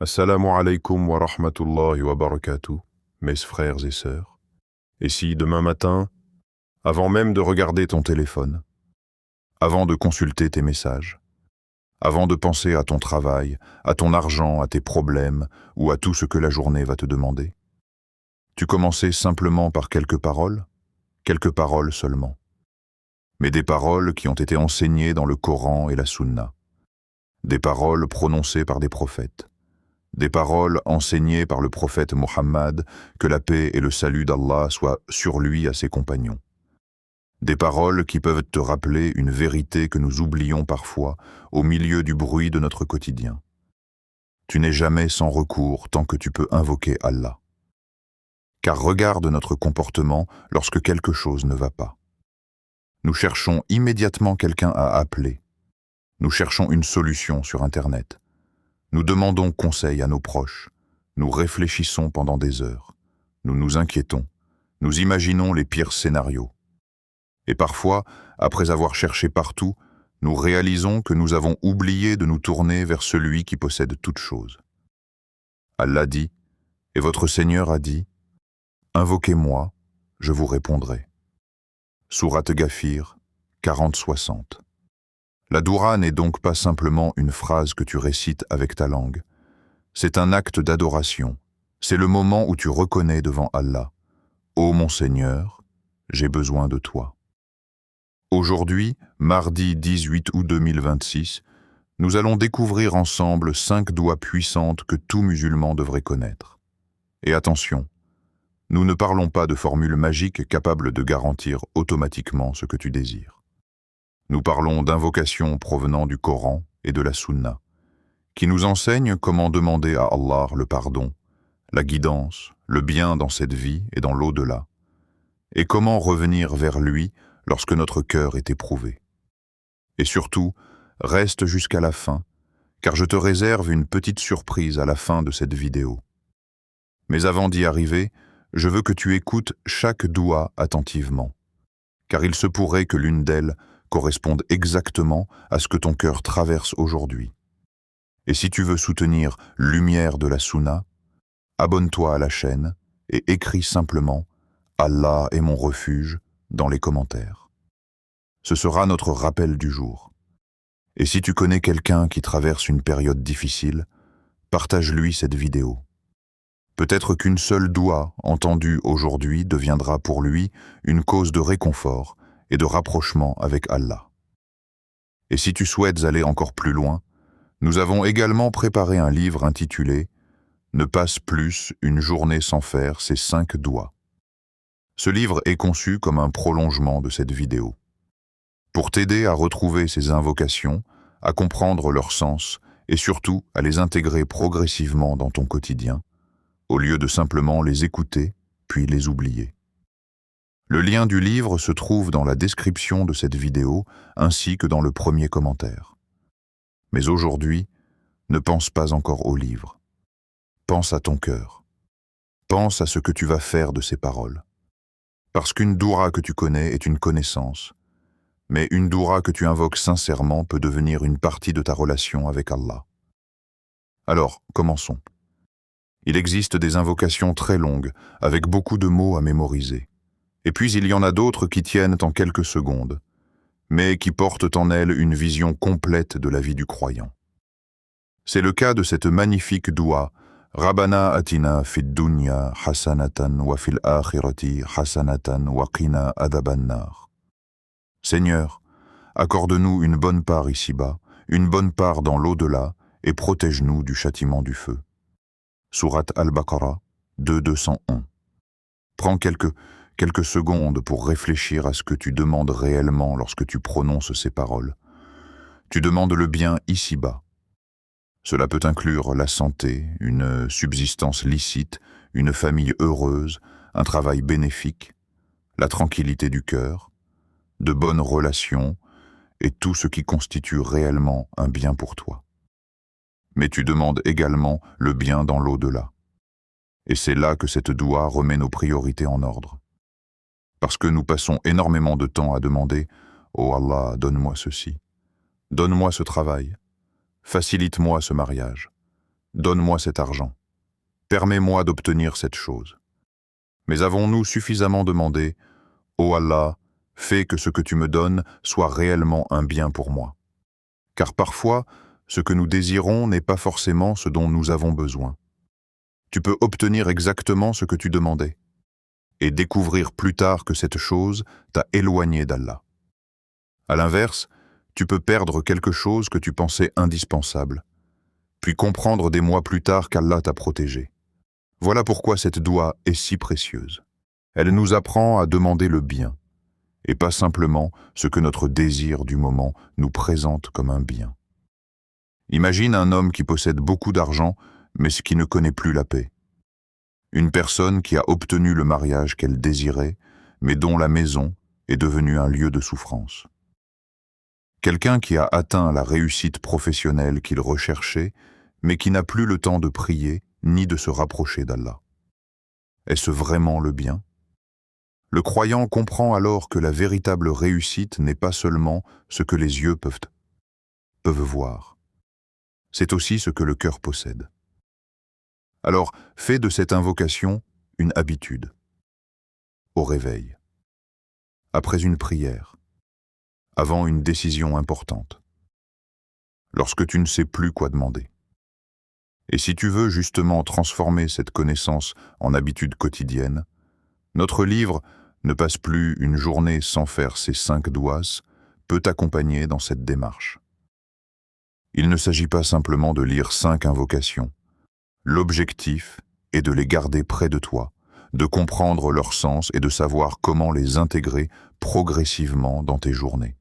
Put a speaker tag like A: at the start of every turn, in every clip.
A: Assalamu alaikum wa rahmatullahi wa barakatuh, mes frères et sœurs. Et si demain matin, avant même de regarder ton téléphone, avant de consulter tes messages, avant de penser à ton travail, à ton argent, à tes problèmes ou à tout ce que la journée va te demander, tu commençais simplement par quelques paroles seulement, mais des paroles qui ont été enseignées dans le Coran et la Sunna, des paroles prononcées par des prophètes, des paroles enseignées par le prophète Mohammed, que la paix et le salut d'Allah soient sur lui et à ses compagnons. Des paroles qui peuvent te rappeler une vérité que nous oublions parfois au milieu du bruit de notre quotidien. Tu n'es jamais sans recours tant que tu peux invoquer Allah. Car regarde notre comportement lorsque quelque chose ne va pas. Nous cherchons immédiatement quelqu'un à appeler. Nous cherchons une solution sur Internet. Nous demandons conseil à nos proches. Nous réfléchissons pendant des heures. Nous nous inquiétons. Nous imaginons les pires scénarios. Et parfois, après avoir cherché partout, nous réalisons que nous avons oublié de nous tourner vers celui qui possède toutes choses. Allah dit, et votre Seigneur a dit, « Invoquez-moi, je vous répondrai. » Sourate Ghafir, 40-60. La doua n'est donc pas simplement une phrase que tu récites avec ta langue. C'est un acte d'adoration. C'est le moment où tu reconnais devant Allah, « Ô mon Seigneur, j'ai besoin de toi. » Aujourd'hui, mardi 18 août 2026, nous allons découvrir ensemble 5 douas puissantes que tout musulman devrait connaître. Et attention, nous ne parlons pas de formules magiques capables de garantir automatiquement ce que tu désires. Nous parlons d'invocations provenant du Coran et de la Sunna, qui nous enseignent comment demander à Allah le pardon, la guidance, le bien dans cette vie et dans l'au-delà, et comment revenir vers lui lorsque notre cœur est éprouvé. Et surtout, reste jusqu'à la fin, car je te réserve une petite surprise à la fin de cette vidéo. Mais avant d'y arriver, je veux que tu écoutes chaque doua attentivement, car il se pourrait que l'une d'elles corresponde exactement à ce que ton cœur traverse aujourd'hui. Et si tu veux soutenir Lumière de la Sunna, abonne-toi à la chaîne et écris simplement « Allah est mon refuge » dans les commentaires. Ce sera notre rappel du jour. Et si tu connais quelqu'un qui traverse une période difficile, partage-lui cette vidéo. Peut-être qu'une seule doua entendue aujourd'hui deviendra pour lui une cause de réconfort et de rapprochement avec Allah. Et si tu souhaites aller encore plus loin, nous avons également préparé un livre intitulé « Ne passe plus une journée sans faire ces 5 douas ». Ce livre est conçu comme un prolongement de cette vidéo. Pour t'aider à retrouver ces invocations, à comprendre leur sens et surtout à les intégrer progressivement dans ton quotidien, au lieu de simplement les écouter puis les oublier. Le lien du livre se trouve dans la description de cette vidéo ainsi que dans le premier commentaire. Mais aujourd'hui, ne pense pas encore au livre. Pense à ton cœur. Pense à ce que tu vas faire de ces paroles. Parce qu'une doua que tu connais est une connaissance, mais une doua que tu invoques sincèrement peut devenir une partie de ta relation avec Allah. Alors, commençons. Il existe des invocations très longues, avec beaucoup de mots à mémoriser. Et puis il y en a d'autres qui tiennent en quelques secondes, mais qui portent en elles une vision complète de la vie du croyant. C'est le cas de cette magnifique doua « Rabbana atina fid dunya hasanatan wa fil akhirati hasanatan wa qina adhaban nar » Seigneur, accorde-nous une bonne part ici-bas, une bonne part dans l'au-delà, et protège-nous du châtiment du feu. Sourate Al-Baqarah 2:201. Prends quelques secondes pour réfléchir à ce que tu demandes réellement lorsque tu prononces ces paroles. Tu demandes le bien ici-bas. Cela peut inclure la santé, une subsistance licite, une famille heureuse, un travail bénéfique, la tranquillité du cœur, de bonnes relations et tout ce qui constitue réellement un bien pour toi. Mais tu demandes également le bien dans l'au-delà. Et c'est là que cette doua remet nos priorités en ordre. Parce que nous passons énormément de temps à demander « Oh Allah, donne-moi ceci, donne-moi ce travail, facilite-moi ce mariage, Donne-moi cet argent. Permets-moi d'obtenir cette chose. Mais avons-nous suffisamment demandé, ô Allah, fais que ce que tu me donnes soit réellement un bien pour moi. Car parfois, ce que nous désirons n'est pas forcément ce dont nous avons besoin. Tu peux obtenir exactement ce que tu demandais, et découvrir plus tard que cette chose t'a éloigné d'Allah. À l'inverse, tu peux perdre quelque chose que tu pensais indispensable, puis comprendre des mois plus tard qu'Allah t'a protégé. Voilà pourquoi cette doua est si précieuse. Elle nous apprend à demander le bien, et pas simplement ce que notre désir du moment nous présente comme un bien. Imagine un homme qui possède beaucoup d'argent, mais qui ne connaît plus la paix. Une personne qui a obtenu le mariage qu'elle désirait, mais dont la maison est devenue un lieu de souffrance. Quelqu'un qui a atteint la réussite professionnelle qu'il recherchait, mais qui n'a plus le temps de prier ni de se rapprocher d'Allah. Est-ce vraiment le bien? Le croyant comprend alors que la véritable réussite n'est pas seulement ce que les yeux peuvent voir. C'est aussi ce que le cœur possède. Alors, fais de cette invocation une habitude. Au réveil, après une prière, avant une décision importante, lorsque tu ne sais plus quoi demander. Et si tu veux justement transformer cette connaissance en habitude quotidienne, notre livre « Ne passe plus une journée sans faire ces 5 douas » peut t'accompagner dans cette démarche. Il ne s'agit pas simplement de lire 5 invocations. L'objectif est de les garder près de toi, de comprendre leur sens et de savoir comment les intégrer progressivement dans tes journées.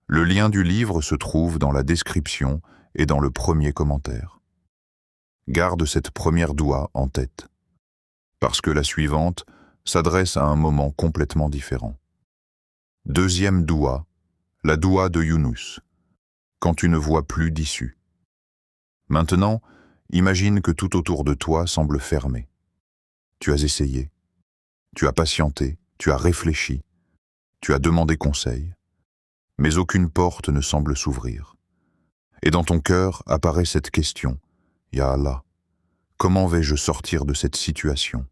A: Le lien du livre se trouve dans la description et dans le premier commentaire. Garde cette première doua en tête, parce que la suivante s'adresse à un moment complètement différent. Deuxième doua, la doua de Younous, quand tu ne vois plus d'issue. Maintenant, imagine que tout autour de toi semble fermé. Tu as essayé, tu as patienté, tu as réfléchi, tu as demandé conseil, mais aucune porte ne semble s'ouvrir. Et dans ton cœur apparaît cette question, « Ya Allah, comment vais-je sortir de cette situation ?»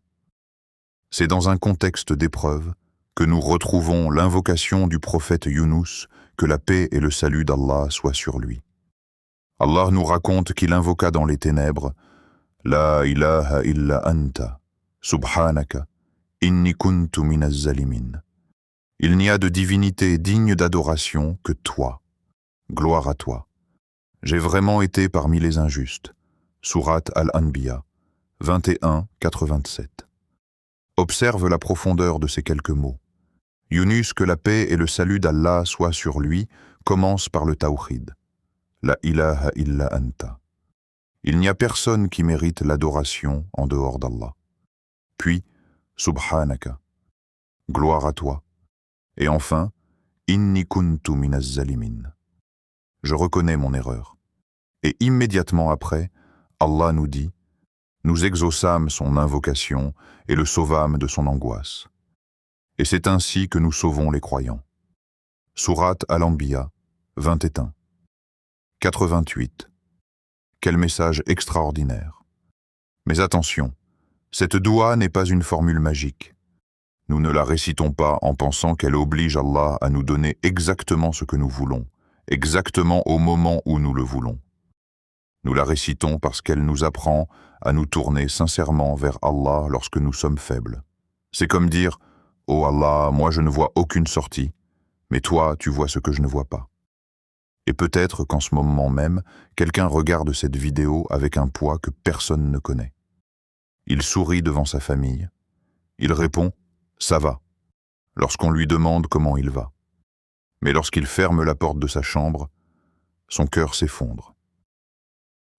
A: C'est dans un contexte d'épreuve que nous retrouvons l'invocation du prophète Younous, que la paix et le salut d'Allah soient sur lui. Allah nous raconte qu'il invoqua dans les ténèbres « La ilaha illa anta, subhanaka, inni kuntu minaz zalimin » Il n'y a de divinité digne d'adoration que toi. Gloire à toi. J'ai vraiment été parmi les injustes. Sourate Al-Anbiya, 21-87. Observe la profondeur de ces quelques mots. Younous, que la paix et le salut d'Allah soient sur lui, commence par le tawhid. La ilaha illa anta. Il n'y a personne qui mérite l'adoration en dehors d'Allah. Puis, subhanaka. Gloire à toi. Et enfin, inni kuntu minaz zalimin. Je reconnais mon erreur. Et immédiatement après, Allah nous dit, nous exaucâmes son invocation et le sauvâmes de son angoisse. Et c'est ainsi que nous sauvons les croyants. Sourate Al-Anbiya, 21. 88. Quel message extraordinaire. Mais attention, cette doua n'est pas une formule magique. Nous ne la récitons pas en pensant qu'elle oblige Allah à nous donner exactement ce que nous voulons, exactement au moment où nous le voulons. Nous la récitons parce qu'elle nous apprend à nous tourner sincèrement vers Allah lorsque nous sommes faibles. C'est comme dire « Oh Allah, moi je ne vois aucune sortie, mais toi tu vois ce que je ne vois pas. » Et peut-être qu'en ce moment même, quelqu'un regarde cette vidéo avec un poids que personne ne connaît. Il sourit devant sa famille. Il répond « Ça va » lorsqu'on lui demande comment il va. Mais lorsqu'il ferme la porte de sa chambre, son cœur s'effondre.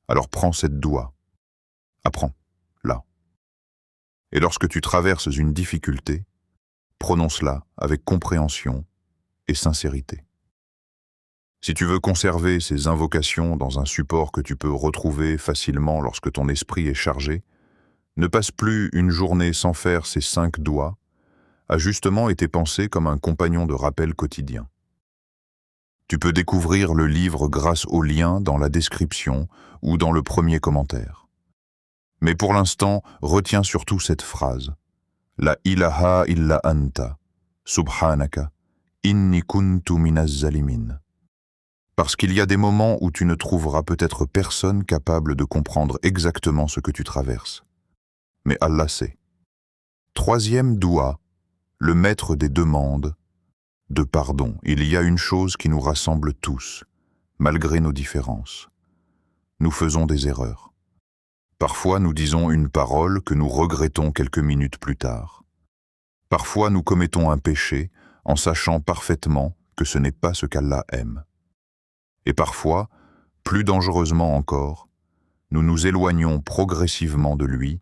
A: Alors prends cette doua. Apprends-la. Et lorsque tu traverses une difficulté, prononce-la avec compréhension et sincérité. Si tu veux conserver ces invocations dans un support que tu peux retrouver facilement lorsque ton esprit est chargé, ne passe plus une journée sans faire ces 5 douas, a justement été pensé comme un compagnon de rappel quotidien. Tu peux découvrir le livre grâce au lien dans la description ou dans le premier commentaire. Mais pour l'instant, retiens surtout cette phrase. La ilaha illa anta, subhanaka, inni kuntu minaz zalimin. Parce qu'il y a des moments où tu ne trouveras peut-être personne capable de comprendre exactement ce que tu traverses. Mais Allah sait. Troisième doua, le maître des demandes de pardon. Il y a une chose qui nous rassemble tous, malgré nos différences. Nous faisons des erreurs. Parfois, nous disons une parole que nous regrettons quelques minutes plus tard. Parfois, nous commettons un péché en sachant parfaitement que ce n'est pas ce qu'Allah aime. Et parfois, plus dangereusement encore, nous nous éloignons progressivement de lui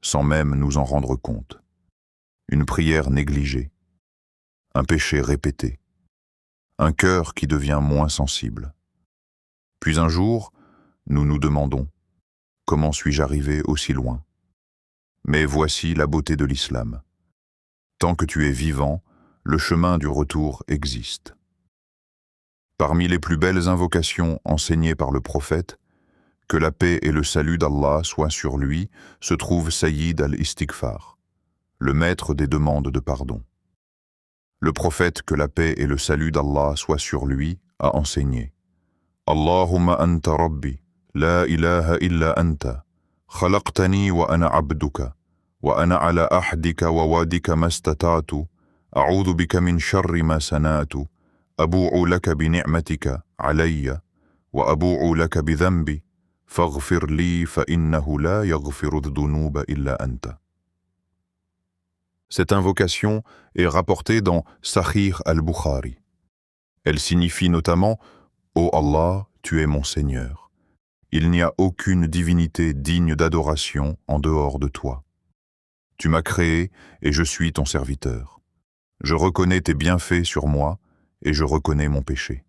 A: sans même nous en rendre compte. Une prière négligée, un péché répété, un cœur qui devient moins sensible. Puis un jour, nous nous demandons « Comment suis-je arrivé aussi loin ?» Mais voici la beauté de l'islam. Tant que tu es vivant, le chemin du retour existe. Parmi les plus belles invocations enseignées par le prophète, que la paix et le salut d'Allah soient sur lui, se trouve Sayyid al-Istighfar, le maître des demandes de pardon. Le prophète, que la paix et le salut d'Allah soient sur lui, a enseigné « Allahumma anta rabbi, la ilaha illa anta, khalaqtani wa ana abduka, wa ana ala ahdika wa wadika mastata'tu, a'udhu bika min sharri ma sana'tu, abu'u laka bi ni'matika alayya, wa abu'u laka bi dhanbi, faghfir li fa innahu la yaghfiru dhunuba illa anta » Cette invocation est rapportée dans Sahih al-Bukhari. Elle signifie notamment « Ô Allah, tu es mon Seigneur. Il n'y a aucune divinité digne d'adoration en dehors de toi. Tu m'as créé et je suis ton serviteur. Je reconnais tes bienfaits sur moi et je reconnais mon péché.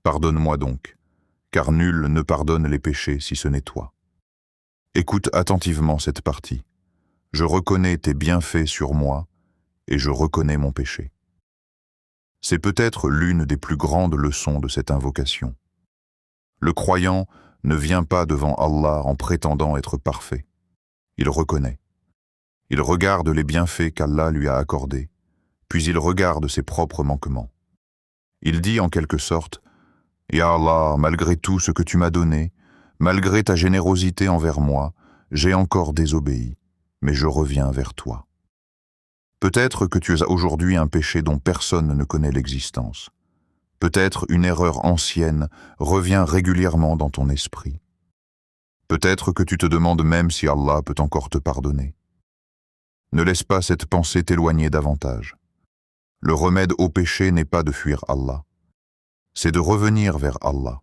A: Pardonne-moi donc, car nul ne pardonne les péchés si ce n'est toi. Écoute attentivement cette partie. Je reconnais tes bienfaits sur moi et je reconnais mon péché. C'est peut-être l'une des plus grandes leçons de cette invocation. Le croyant ne vient pas devant Allah en prétendant être parfait. Il reconnaît. Il regarde les bienfaits qu'Allah lui a accordés, puis il regarde ses propres manquements. Il dit en quelque sorte « Ya Allah, malgré tout ce que tu m'as donné, malgré ta générosité envers moi, j'ai encore désobéi. Mais je reviens vers toi. Peut-être que tu as aujourd'hui un péché dont personne ne connaît l'existence. Peut-être une erreur ancienne revient régulièrement dans ton esprit. Peut-être que tu te demandes même si Allah peut encore te pardonner. Ne laisse pas cette pensée t'éloigner davantage. Le remède au péché n'est pas de fuir Allah. C'est de revenir vers Allah.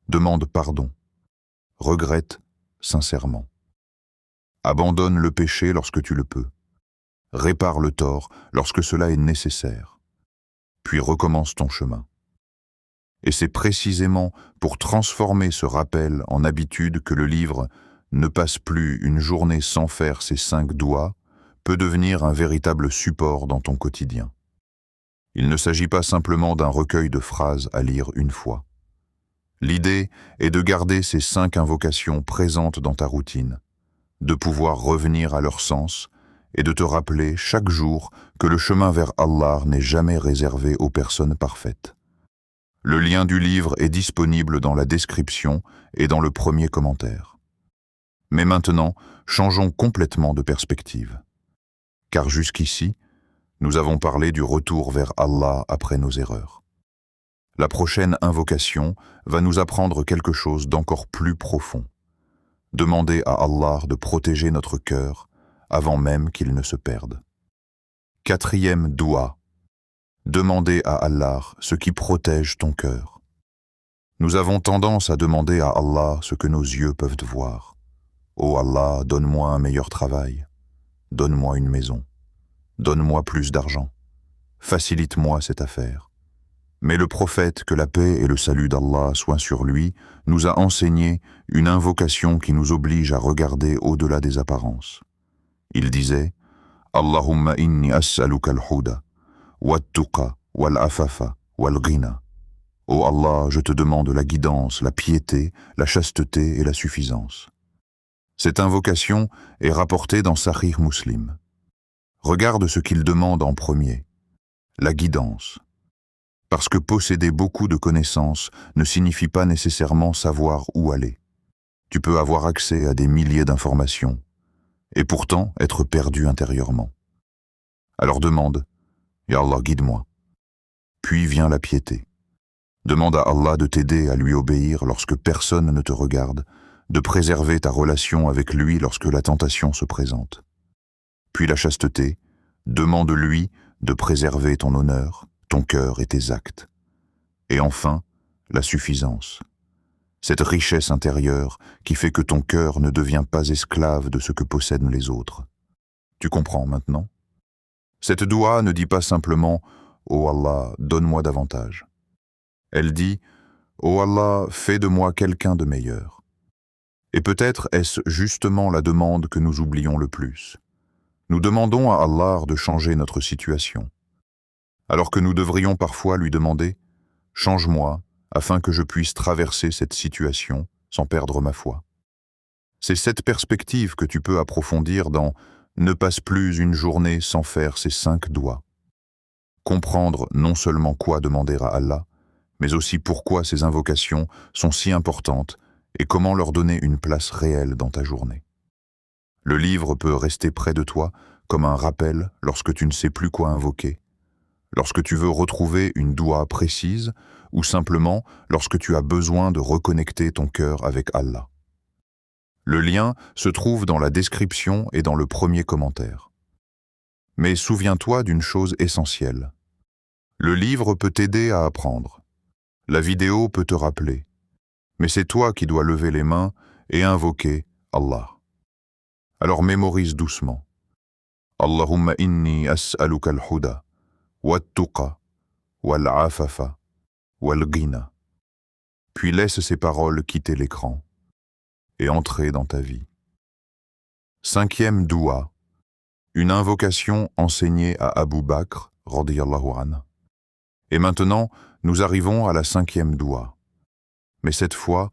A: Demande pardon. Regrette sincèrement. Abandonne le péché lorsque tu le peux. Répare le tort lorsque cela est nécessaire. Puis recommence ton chemin. Et c'est précisément pour transformer ce rappel en habitude que le livre « Ne passe plus une journée sans faire ses 5 doigts » peut devenir un véritable support dans ton quotidien. Il ne s'agit pas simplement d'un recueil de phrases à lire une fois. L'idée est de garder ces 5 invocations présentes dans ta routine, de pouvoir revenir à leur sens et de te rappeler chaque jour que le chemin vers Allah n'est jamais réservé aux personnes parfaites. Le lien du livre est disponible dans la description et dans le premier commentaire. Mais maintenant, changeons complètement de perspective. Car jusqu'ici, nous avons parlé du retour vers Allah après nos erreurs. La prochaine invocation va nous apprendre quelque chose d'encore plus profond. Demander à Allah de protéger notre cœur avant même qu'il ne se perde. 4e doua. Demander à Allah ce qui protège ton cœur. Nous avons tendance à demander à Allah ce que nos yeux peuvent voir. Ô Allah, donne-moi un meilleur travail. Donne-moi une maison. Donne-moi plus d'argent. Facilite-moi cette affaire. Mais le prophète, que la paix et le salut d'Allah soient sur lui, nous a enseigné une invocation qui nous oblige à regarder au-delà des apparences. Il disait « Allahumma inni as'aluka al-huda, wa-tuqa, wal-afafa, wal-ghina, Ô Allah, je te demande la guidance, la piété, la chasteté et la suffisance. Cette invocation est rapportée dans Sahih Muslim. Regarde ce qu'il demande en premier, la guidance. Parce que posséder beaucoup de connaissances ne signifie pas nécessairement savoir où aller. Tu peux avoir accès à des milliers d'informations, et pourtant être perdu intérieurement. Alors demande, Ya Allah, guide-moi. Puis vient la piété. Demande à Allah de t'aider à lui obéir lorsque personne ne te regarde, de préserver ta relation avec lui lorsque la tentation se présente. Puis la chasteté, demande-lui de préserver ton honneur, ton cœur et tes actes. Et enfin, la suffisance. Cette richesse intérieure qui fait que ton cœur ne devient pas esclave de ce que possèdent les autres. Tu comprends maintenant? Cette doua ne dit pas simplement « Oh Allah, donne-moi davantage ». Elle dit « Oh Allah, fais de moi quelqu'un de meilleur ». Et peut-être est-ce justement la demande que nous oublions le plus. Nous demandons à Allah de changer notre situation, alors que nous devrions parfois lui demander « Change-moi afin que je puisse traverser cette situation sans perdre ma foi ». C'est cette perspective que tu peux approfondir dans « Ne passe plus une journée sans faire ces 5 doigts ». Comprendre non seulement quoi demander à Allah, mais aussi pourquoi ces invocations sont si importantes et comment leur donner une place réelle dans ta journée. Le livre peut rester près de toi comme un rappel lorsque tu ne sais plus quoi invoquer, lorsque tu veux retrouver une doua précise ou simplement lorsque tu as besoin de reconnecter ton cœur avec Allah. Le lien se trouve dans la description et dans le premier commentaire. Mais souviens-toi d'une chose essentielle. Le livre peut t'aider à apprendre. La vidéo peut te rappeler. Mais c'est toi qui dois lever les mains et invoquer Allah. Alors mémorise doucement. Allahumma inni as'aluka al-huda, wat-tuqa, wal-afafa, wal-ghina. Puis laisse ces paroles quitter l'écran et entrer dans ta vie. 5e doua, une invocation enseignée à Abu Bakr, radiyallahu anhu. Et maintenant, nous arrivons à la 5e doua. Mais cette fois,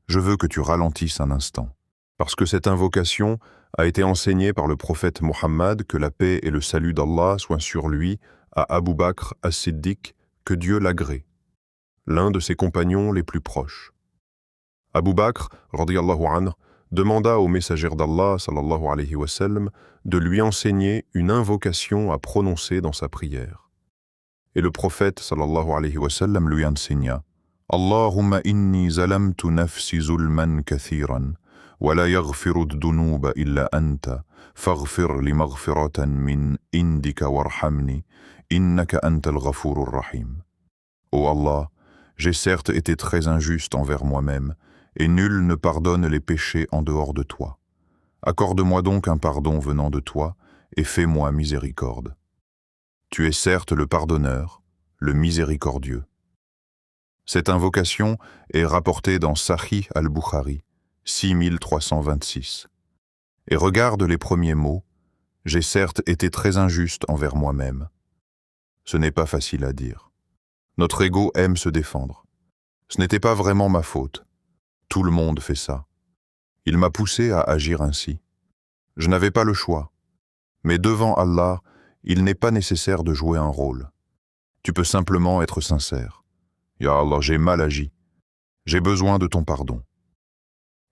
A: je veux que tu ralentisses un instant, parce que cette invocation a été enseignée par le prophète Mohammed, que la paix et le salut d'Allah soient sur lui, à Abu Bakr as-Siddiq, que Dieu l'agrée, l'un de ses compagnons les plus proches. Abu Bakr, radiyallahu anhu, demanda au messager d'Allah, sallallahu alayhi wa sallam, de lui enseigner une invocation à prononcer dans sa prière. Et le prophète, sallallahu alayhi wa sallam, lui enseigna « Allahumma inni zalamtu nafsi zulman kathiran, wa la yaghfiru ad-dunuba illa anta, faghfir li maghfiratan min indika warhamni, innaka anta al-ghafurur rahim. » Ô Allah, j'ai certes été très injuste envers moi-même, et nul ne pardonne les péchés en dehors de toi. Accorde-moi donc un pardon venant de toi, et fais-moi miséricorde. Tu es certes le pardonneur, le miséricordieux. Cette invocation est rapportée dans Sahih al-Bukhari, 6326. Et regarde les premiers mots, « J'ai certes été très injuste envers moi-même ». Ce n'est pas facile à dire. Notre ego aime se défendre. Ce n'était pas vraiment ma faute. Tout le monde fait ça. Il m'a poussé à agir ainsi. Je n'avais pas le choix. Mais devant Allah, il n'est pas nécessaire de jouer un rôle. Tu peux simplement être sincère. Ya Allah, j'ai mal agi. J'ai besoin de ton pardon.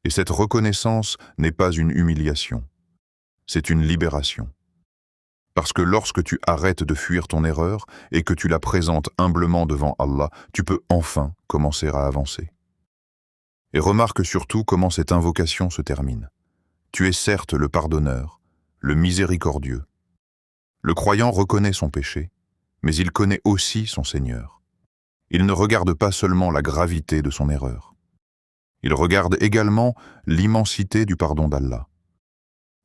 A: Et cette reconnaissance n'est pas une humiliation. C'est une libération. Parce que lorsque tu arrêtes de fuir ton erreur et que tu la présentes humblement devant Allah, tu peux enfin commencer à avancer. Et remarque surtout comment cette invocation se termine. Tu es certes le pardonneur, le miséricordieux. Le croyant reconnaît son péché, mais il connaît aussi son Seigneur. Il ne regarde pas seulement la gravité de son erreur. Il regarde également l'immensité du pardon d'Allah.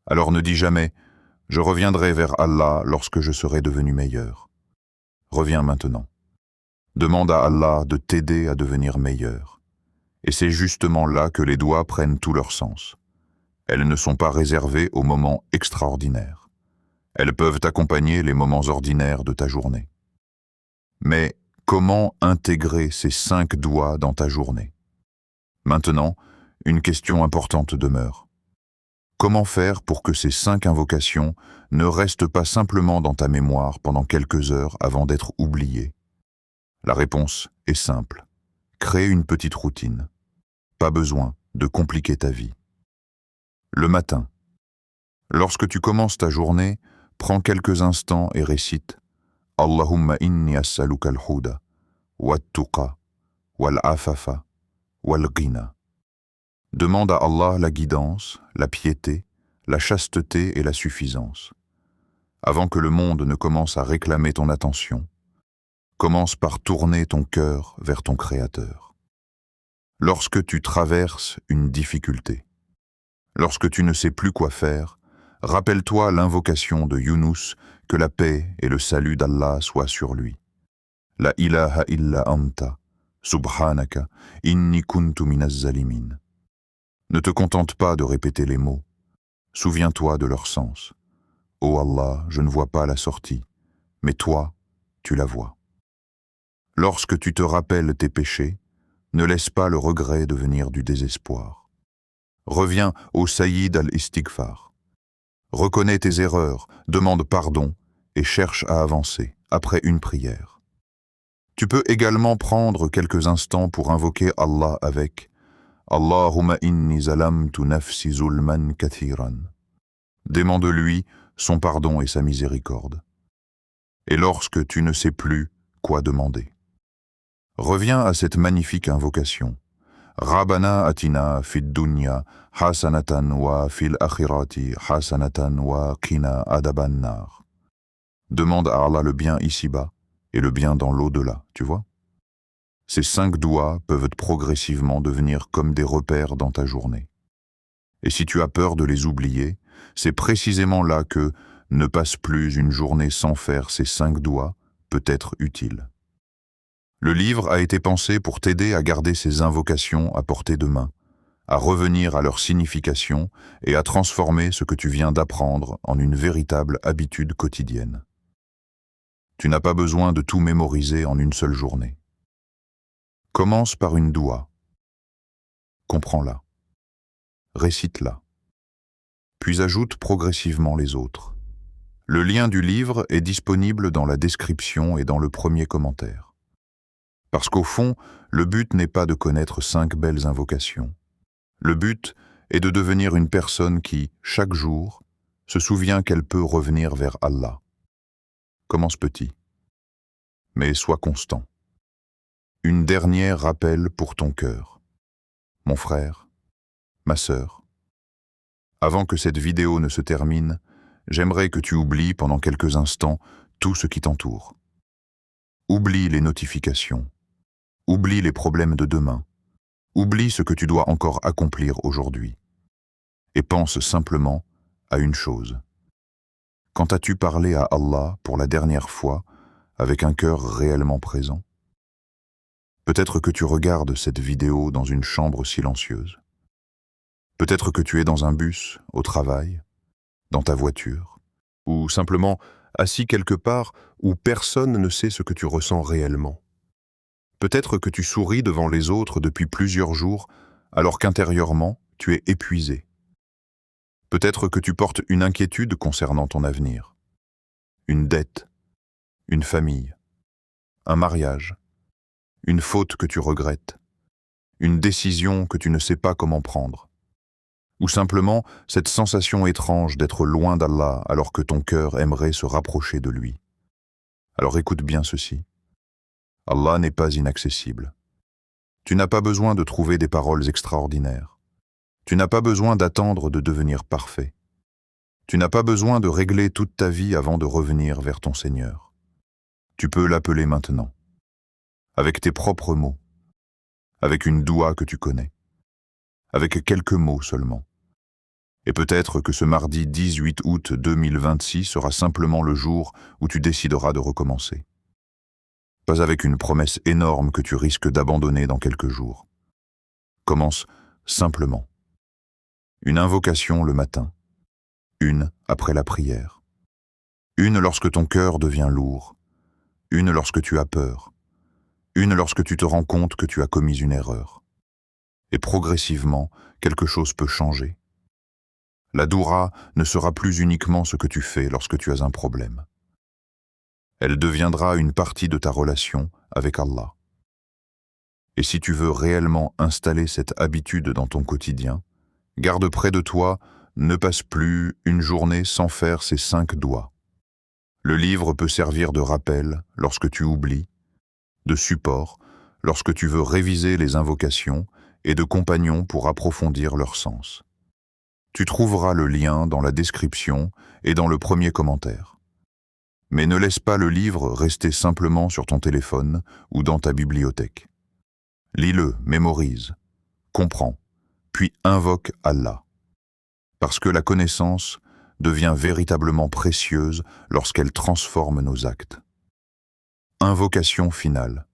A: Alors ne dis jamais « Je reviendrai vers Allah lorsque je serai devenu meilleur ». Reviens maintenant. Demande à Allah de t'aider à devenir meilleur. Et c'est justement là que les doigts prennent tout leur sens. Elles ne sont pas réservées aux moments extraordinaires. Elles peuvent accompagner les moments ordinaires de ta journée. Mais Comment intégrer ces 5 doigts dans ta journée? Maintenant, une question importante demeure. Comment faire pour que ces 5 invocations ne restent pas simplement dans ta mémoire pendant quelques heures avant d'être oubliées? La réponse est simple. Crée une petite routine. Pas besoin de compliquer ta vie. Le matin. Lorsque tu commences ta journée, prends quelques instants et récite Allahumma inni as'aluka al-huda, wat-tuqa, wal-afafa, wal-ghina. Demande à Allah la guidance, la piété, la chasteté et la suffisance. Avant que le monde ne commence à réclamer ton attention, commence par tourner ton cœur vers ton Créateur. Lorsque tu traverses une difficulté, lorsque tu ne sais plus quoi faire, rappelle-toi l'invocation de Younous, que la paix et le salut d'Allah soient sur lui. La ilaha illa anta, subhanaka, inni kuntu minaz zalimin. Ne te contente pas de répéter les mots, souviens-toi de leur sens. Ô Allah, je ne vois pas la sortie, mais toi, tu la vois. Lorsque tu te rappelles tes péchés, ne laisse pas le regret devenir du désespoir. Reviens au Sayyid al-Istighfar. Reconnais tes erreurs, demande pardon et cherche à avancer après une prière. Tu peux également prendre quelques instants pour invoquer Allah avec Allahumma inni zalamtu nafsi zulman kathiran. Demande-lui son pardon et sa miséricorde. Et lorsque tu ne sais plus quoi demander, reviens à cette magnifique invocation. Rabbana atina fid dunya hasanatan wa fil akhirati hasanatan wa qina adaban nar. Demande à Allah le bien ici-bas et le bien dans l'au-delà, tu vois? Ces 5 doigts peuvent progressivement devenir comme des repères dans ta journée. Et si tu as peur de les oublier, c'est précisément là que ne passe plus une journée sans faire ces 5 doigts peut être utile. Le livre a été pensé pour t'aider à garder ces invocations à portée de main, à revenir à leur signification et à transformer ce que tu viens d'apprendre en une véritable habitude quotidienne. Tu n'as pas besoin de tout mémoriser en une seule journée. Commence par une doua. Comprends-la. Récite-la. Puis ajoute progressivement les autres. Le lien du livre est disponible dans la description et dans le premier commentaire. Parce qu'au fond, le but n'est pas de connaître 5 belles invocations. Le but est de devenir une personne qui, chaque jour, se souvient qu'elle peut revenir vers Allah. Commence petit, mais sois constant. Une dernière rappel pour ton cœur. Mon frère, ma sœur, avant que cette vidéo ne se termine, j'aimerais que tu oublies pendant quelques instants tout ce qui t'entoure. Oublie les notifications. Oublie les problèmes de demain. Oublie ce que tu dois encore accomplir aujourd'hui. Et pense simplement à une chose. Quand as-tu parlé à Allah pour la dernière fois avec un cœur réellement présent? Peut-être que tu regardes cette vidéo dans une chambre silencieuse. Peut-être que tu es dans un bus, au travail, dans ta voiture, ou simplement assis quelque part où personne ne sait ce que tu ressens réellement. Peut-être que tu souris devant les autres depuis plusieurs jours, alors qu'intérieurement, tu es épuisé. Peut-être que tu portes une inquiétude concernant ton avenir. Une dette, une famille, un mariage, une faute que tu regrettes, une décision que tu ne sais pas comment prendre. Ou simplement cette sensation étrange d'être loin d'Allah alors que ton cœur aimerait se rapprocher de lui. Alors écoute bien ceci. Allah n'est pas inaccessible. Tu n'as pas besoin de trouver des paroles extraordinaires. Tu n'as pas besoin d'attendre de devenir parfait. Tu n'as pas besoin de régler toute ta vie avant de revenir vers ton Seigneur. Tu peux l'appeler maintenant, avec tes propres mots, avec une doua que tu connais, avec quelques mots seulement. Et peut-être que ce mardi 18 août 2026 sera simplement le jour où tu décideras de recommencer. Pas avec une promesse énorme que tu risques d'abandonner dans quelques jours. Commence simplement. Une invocation le matin, une après la prière, une lorsque ton cœur devient lourd, une lorsque tu as peur, une lorsque tu te rends compte que tu as commis une erreur. Et progressivement, quelque chose peut changer. La doura ne sera plus uniquement ce que tu fais lorsque tu as un problème. Elle deviendra une partie de ta relation avec Allah. Et si tu veux réellement installer cette habitude dans ton quotidien, garde près de toi, ne passe plus une journée sans faire ces 5 doigts. Le livre peut servir de rappel lorsque tu oublies, de support lorsque tu veux réviser les invocations et de compagnon pour approfondir leur sens. Tu trouveras le lien dans la description et dans le premier commentaire. Mais ne laisse pas le livre rester simplement sur ton téléphone ou dans ta bibliothèque. Lis-le, mémorise, comprends, puis invoque Allah. Parce que la connaissance devient véritablement précieuse lorsqu'elle transforme nos actes. Invocation finale.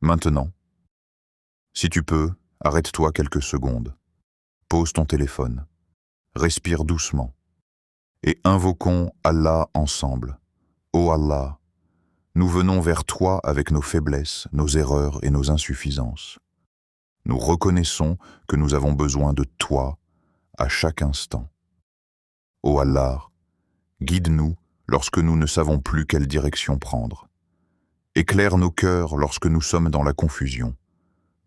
A: Maintenant, si tu peux, arrête-toi quelques secondes. Pose ton téléphone. Respire doucement. Et invoquons Allah ensemble. Ô Allah, nous venons vers toi avec nos faiblesses, nos erreurs et nos insuffisances. Nous reconnaissons que nous avons besoin de toi à chaque instant. Ô Allah, guide-nous lorsque nous ne savons plus quelle direction prendre. Éclaire nos cœurs lorsque nous sommes dans la confusion.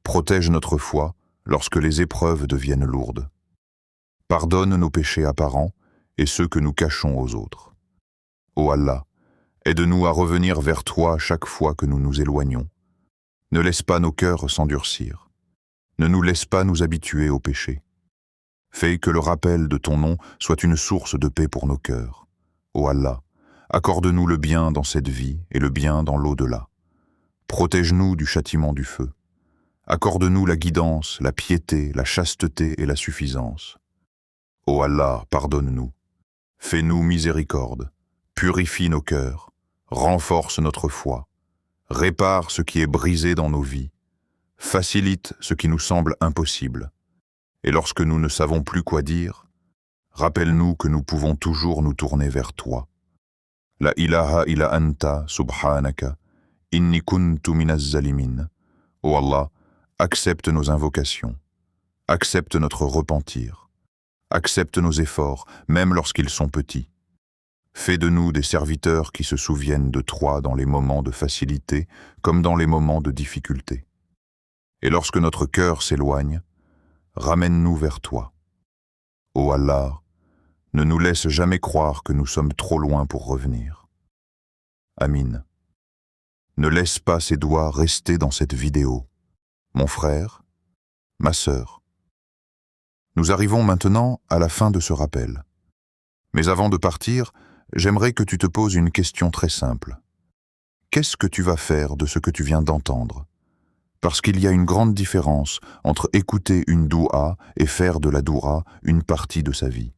A: Protège notre foi lorsque les épreuves deviennent lourdes. Pardonne nos péchés apparents et ceux que nous cachons aux autres. Ô Allah, aide-nous à revenir vers toi chaque fois que nous nous éloignons. Ne laisse pas nos cœurs s'endurcir. Ne nous laisse pas nous habituer au péché. Fais que le rappel de ton nom soit une source de paix pour nos cœurs. Ô Allah, accorde-nous le bien dans cette vie et le bien dans l'au-delà. Protège-nous du châtiment du feu. Accorde-nous la guidance, la piété, la chasteté et la suffisance. Ô Allah, pardonne-nous. Fais-nous miséricorde. Purifie nos cœurs. Renforce notre foi. Répare ce qui est brisé dans nos vies. Facilite ce qui nous semble impossible. Et lorsque nous ne savons plus quoi dire, rappelle-nous que nous pouvons toujours nous tourner vers toi. La ilaha illa anta subhanaka, inni kuntu minaz zalimin. Ô Allah, accepte nos invocations, accepte notre repentir, accepte nos efforts, même lorsqu'ils sont petits. Fais de nous des serviteurs qui se souviennent de toi dans les moments de facilité comme dans les moments de difficulté. Et lorsque notre cœur s'éloigne, ramène-nous vers toi. Ô Allah, ne nous laisse jamais croire que nous sommes trop loin pour revenir. Amin. Ne laisse pas ces doigts rester dans cette vidéo. Mon frère, ma sœur. Nous arrivons maintenant à la fin de ce rappel. Mais avant de partir, j'aimerais que tu te poses une question très simple. Qu'est-ce que tu vas faire de ce que tu viens d'entendre? Parce qu'il y a une grande différence entre écouter une doua et faire de la doua une partie de sa vie.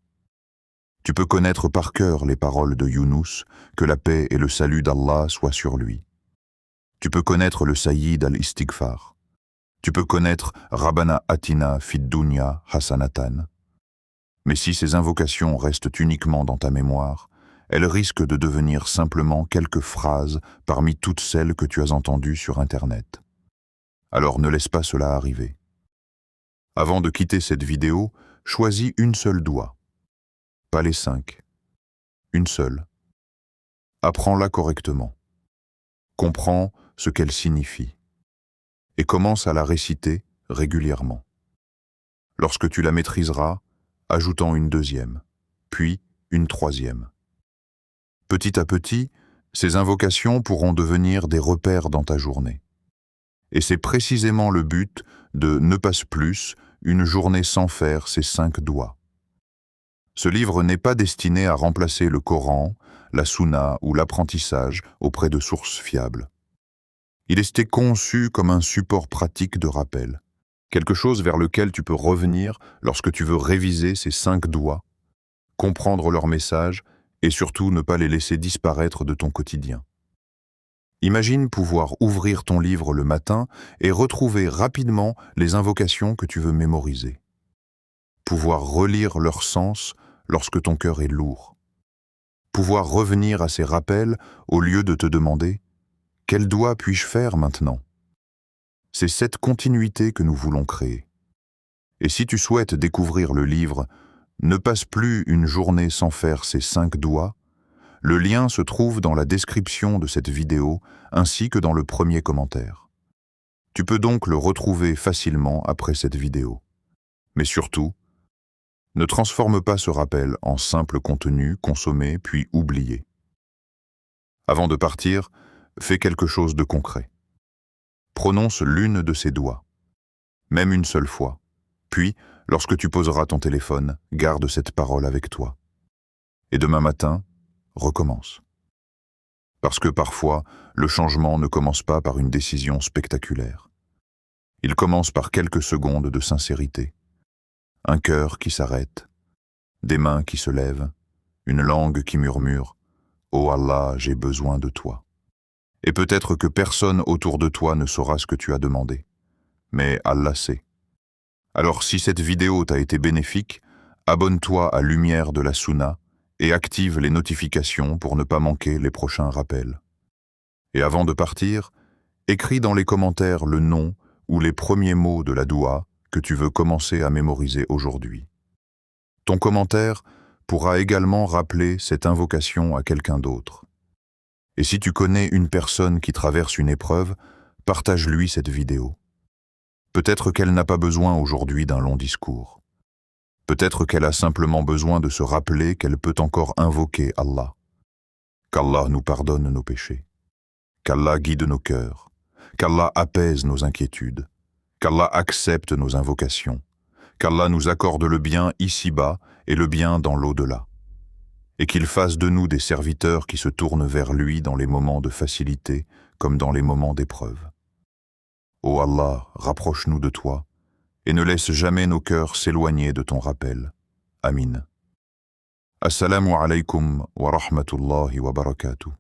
A: Tu peux connaître par cœur les paroles de Younous, que la paix et le salut d'Allah soient sur lui. Tu peux connaître le Sayyid al-Istighfar. Tu peux connaître Rabbana Atina fid dunya hasanatan. Mais si ces invocations restent uniquement dans ta mémoire, elles risquent de devenir simplement quelques phrases parmi toutes celles que tu as entendues sur Internet. Alors ne laisse pas cela arriver. Avant de quitter cette vidéo, choisis une seule doua. Pas les 5. Une seule. Apprends-la correctement. Comprends ce qu'elle signifie. Et commence à la réciter régulièrement. Lorsque tu la maîtriseras, ajoute-en une deuxième, puis une troisième. Petit à petit, ces invocations pourront devenir des repères dans ta journée. Et c'est précisément le but de Ne passe plus une journée sans faire ces 5 doigts. Ce livre n'est pas destiné à remplacer le Coran, la Sunna ou l'apprentissage auprès de sources fiables. Il était conçu comme un support pratique de rappel, quelque chose vers lequel tu peux revenir lorsque tu veux réviser ces 5 doigts, comprendre leur message et surtout ne pas les laisser disparaître de ton quotidien. Imagine pouvoir ouvrir ton livre le matin et retrouver rapidement les invocations que tu veux mémoriser. Pouvoir relire leur sens lorsque ton cœur est lourd. Pouvoir revenir à ces rappels au lieu de te demander « Quel doigt puis-je faire maintenant ?» C'est cette continuité que nous voulons créer. Et si tu souhaites découvrir le livre « Ne passe plus une journée sans faire ces 5 doigts », le lien se trouve dans la description de cette vidéo ainsi que dans le premier commentaire. Tu peux donc le retrouver facilement après cette vidéo. Mais surtout, ne transforme pas ce rappel en simple contenu consommé puis oublié. Avant de partir, fais quelque chose de concret. Prononce l'une de ces doigts, même une seule fois. Puis, lorsque tu poseras ton téléphone, garde cette parole avec toi. Et demain matin, recommence. Parce que parfois, le changement ne commence pas par une décision spectaculaire. Il commence par quelques secondes de sincérité. Un cœur qui s'arrête, des mains qui se lèvent, une langue qui murmure « Oh Allah, j'ai besoin de toi ». Et peut-être que personne autour de toi ne saura ce que tu as demandé. Mais Allah sait. Alors si cette vidéo t'a été bénéfique, abonne-toi à Lumière de la Sunna et active les notifications pour ne pas manquer les prochains rappels. Et avant de partir, écris dans les commentaires le nom ou les premiers mots de la doua que tu veux commencer à mémoriser aujourd'hui. Ton commentaire pourra également rappeler cette invocation à quelqu'un d'autre. Et si tu connais une personne qui traverse une épreuve, partage-lui cette vidéo. Peut-être qu'elle n'a pas besoin aujourd'hui d'un long discours. Peut-être qu'elle a simplement besoin de se rappeler qu'elle peut encore invoquer Allah. Qu'Allah nous pardonne nos péchés. Qu'Allah guide nos cœurs. Qu'Allah apaise nos inquiétudes. Qu'Allah accepte nos invocations. Qu'Allah nous accorde le bien ici-bas et le bien dans l'au-delà. Et qu'il fasse de nous des serviteurs qui se tournent vers lui dans les moments de facilité comme dans les moments d'épreuve. Ô Allah, rapproche-nous de toi et ne laisse jamais nos cœurs s'éloigner de ton rappel. Amin. Assalamu alaykum wa rahmatullahi wa barakatuh.